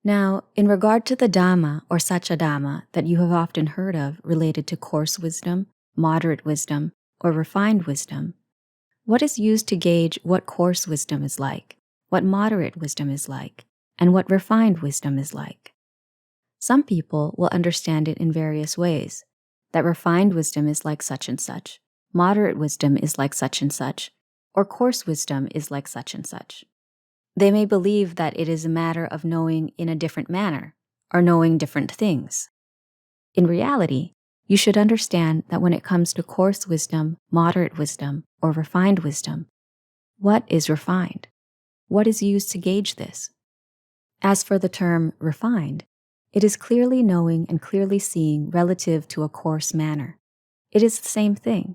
Now, in regard to the Dhamma or Sacha Dhamma that you have often heard of related to coarse wisdom, moderate wisdom, or refined wisdom, what is used to gauge what coarse wisdom is like, what moderate wisdom is like, and what refined wisdom is like? Some people will understand it in various ways, that refined wisdom is like such and such, moderate wisdom is like such and such, or coarse wisdom is like such and such. They may believe that it is a matter of knowing in a different manner, or knowing different things. In reality, you should understand that when it comes to coarse wisdom, moderate wisdom, or refined wisdom, what is refined? What is used to gauge this? As for the term refined, it is clearly knowing and clearly seeing relative to a coarse manner. It is the same thing.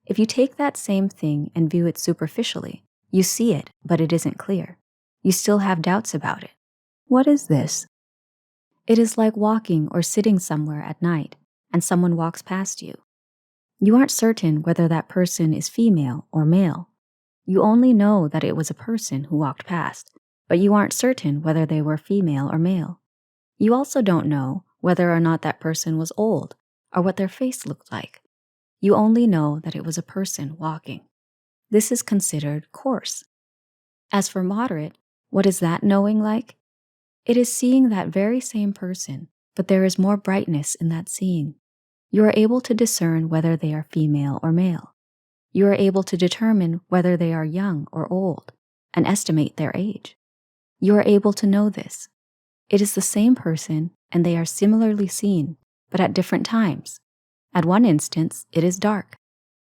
If you take that same thing and view it superficially, you see it, but it isn't clear. You still have doubts about it. What is this? It is like walking or sitting somewhere at night and someone walks past you. You aren't certain whether that person is female or male. You only know that it was a person who walked past, but you aren't certain whether they were female or male. You also don't know whether or not that person was old or what their face looked like. You only know that it was a person walking. This is considered coarse. As for moderate, what is that knowing like? It is seeing that very same person, but there is more brightness in that seeing. You are able to discern whether they are female or male. You are able to determine whether they are young or old and estimate their age. You are able to know this. It is the same person and they are similarly seen, but at different times. At one instance, it is dark.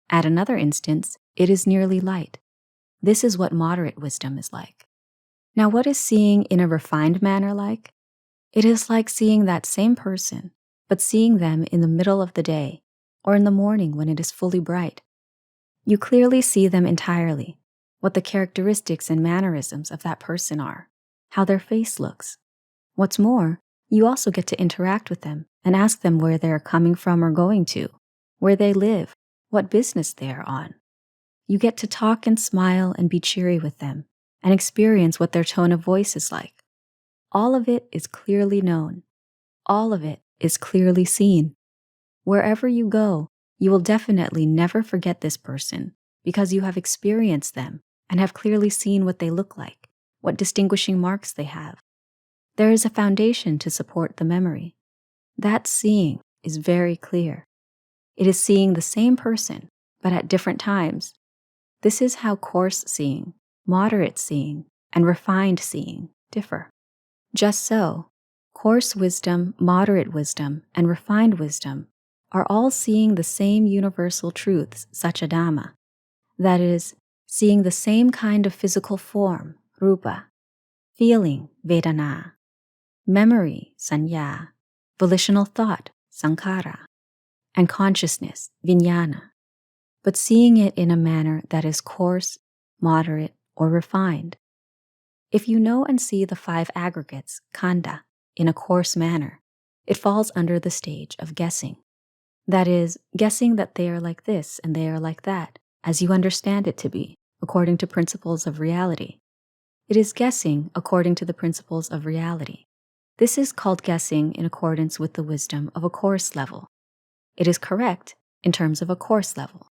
At another instance, it is nearly light. This is what moderate wisdom is like. Now, what is seeing in a refined manner like? It is like seeing that same person, but seeing them in the middle of the day or in the morning when it is fully bright. You clearly see them entirely, what the characteristics and mannerisms of that person are, how their face looks. What's more, you also get to interact with them and ask them where they are coming from or going to, where they live, what business they are on. You get to talk and smile and be cheery with them and experience what their tone of voice is like. All of it is clearly known. All of it is clearly seen. Wherever you go, you will definitely never forget this person because you have experienced them and have clearly seen what they look like, what distinguishing marks they have. There is a foundation to support the memory. That seeing is very clear. It is seeing the same person, but at different times. This is how coarse seeing, moderate seeing, and refined seeing differ. Just so, coarse wisdom, moderate wisdom, and refined wisdom are all seeing the same universal truths, Sacha Dhamma. That is, seeing the same kind of physical form, rupa, feeling, vedana, memory, sanya, volitional thought, sankhara, and consciousness, vijnana, but seeing it in a manner that is coarse, moderate, or refined. If you know and see the 5 aggregates, khandha, in a coarse manner, it falls under the stage of guessing. That is, guessing that they are like this and they are like that, as you understand it to be, according to principles of reality. It is guessing according to the principles of reality. This is called guessing in accordance with the wisdom of a coarse level. It is correct in terms of a coarse level.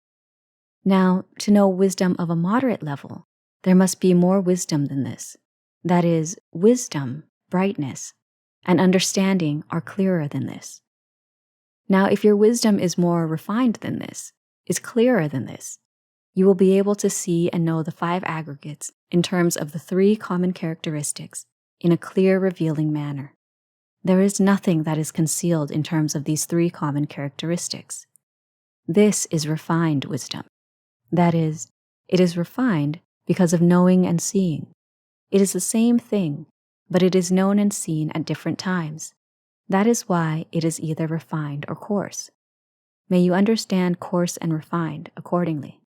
Now, to know wisdom of a moderate level, there must be more wisdom than this. That is, wisdom, brightness, and understanding are clearer than this. Now, if your wisdom is more refined than this, is clearer than this, you will be able to see and know the 5 aggregates in terms of the 3 common characteristics in a clear, revealing manner. There is nothing that is concealed in terms of these 3 common characteristics. This is refined wisdom. That is, it is refined because of knowing and seeing. It is the same thing, but it is known and seen at different times. That is why it is either refined or coarse. May you understand coarse and refined accordingly.